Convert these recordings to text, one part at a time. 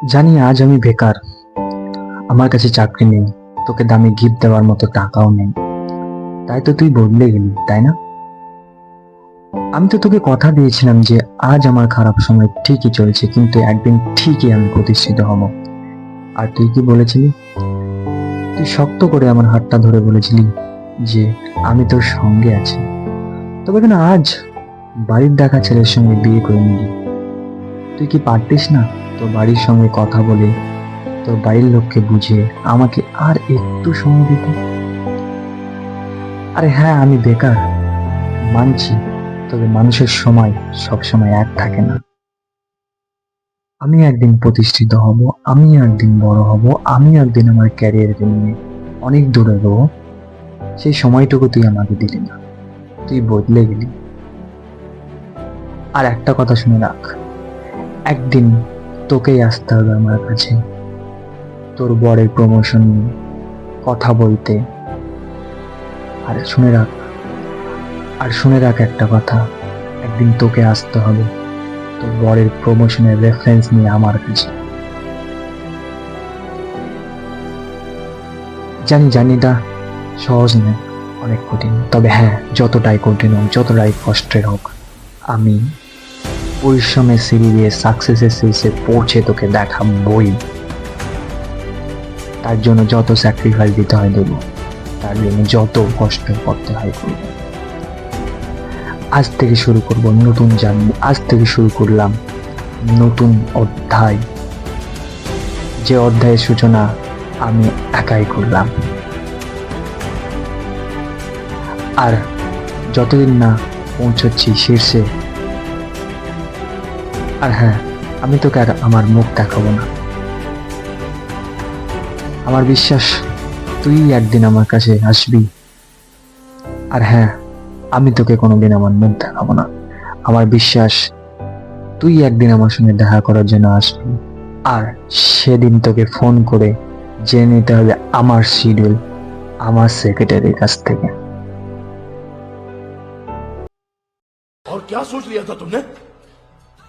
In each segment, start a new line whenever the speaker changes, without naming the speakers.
জানি আজ আমি বেকার, আমার কাছে চাকরি নেই, তোকে দামি গিফট দেওয়ার মতো টাকাও নেই। তাই তো তুই বদলে গেলি, তাই না? আমি তো তোকে কথা দিয়েছিলাম যে আজ আমার খারাপ সময় ঠিকই চলছে, কিন্তু একদিন ঠিকই আমি প্রতিষ্ঠিত হব। আর তুই কি বলেছিলি? তুই শক্ত করে আমার হাতটা ধরে বলেছিলি যে আমি তোর সঙ্গে আছি। তবে কেন আজ বাড়ির দেখা ছেলের সঙ্গে বিয়ে করে নিলি? তুই কি পারতিস না তোর বাড়ির সঙ্গে কথা বলে, তোর বাড়ির লোককে বুঝিয়ে আমাকে আর একটু সময় দিতে? আরে হ্যাঁ, আমি বেকার মানছি, তবে মানুষের সময় সব সময় এক থাকে না। আমি একদিন প্রতিষ্ঠিত হব, আমি একদিন বড় হব, আমি একদিন আমার ক্যারিয়ারকে নিয়ে অনেক দূরে এগোবো। সেই সময়টুকু তুই আমাকে দিলি না, তুই বদলে গেলি। আর একটা কথা শুনে রাখ, একদিন তোকেই আসতে হবে আমার কাছে, তোর বরের প্রমোশন নিয়ে কথা বলতে। আর শুনে রাখ, একটা কথা, একদিন তোকে আসতে হবে তোর বরের প্রমোশনের রেফারেন্স নিয়ে আমার কাছে। জানি জানি এটা সহজ নয়, অনেক কঠিন। তবে হ্যাঁ, যতটাই কঠিন হোক, যতটাই কষ্টের হোক, আমি পরিশ্রমের সিঁড়ি দিয়ে সাকসেসের শীর্ষে পৌঁছে তোকে দেখাবই। তার জন্য যত স্যাক্রিফাইস দিতে হয় দেবো, তার জন্য যত কষ্ট করতে হয় করব। আজ থেকে শুরু করব নতুন জার্নি, আজ থেকে শুরু করলাম নতুন অধ্যায়, যে অধ্যায়ের সূচনা আমি একাই করলাম। আর যতদিন না পৌঁছচ্ছি শীর্ষে, আর হ্যাঁ, আমি তোকে আর আমার মুখ দেখাবো না। আমার বিশ্বাস তুই একদিন আমার কাছে আসবি। আর হ্যাঁ, আমি তোকে কোনোদিন আমার মুখ দেখাবো না। আমার বিশ্বাস তুই একদিন আমার সঙ্গে দেখা করার জন্য আসবি। আর সেদিন তোকে ফোন করে জেনে নিতে হবে আমার শিডিউল আমার সেক্রেটারির কাছ থেকে।
और क्या सोच लिया था तुमने?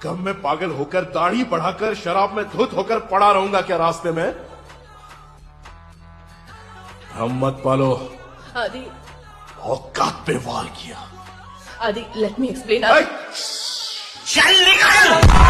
कब मैं पागल होकर दाढ़ी बढ़ाकर शराब में धुत होकर पड़ा रहूंगा क्या रास्ते में? हम मत पालो।
आदि,
औकात पे वार किया।
Adi, let me explain.
चल निकल।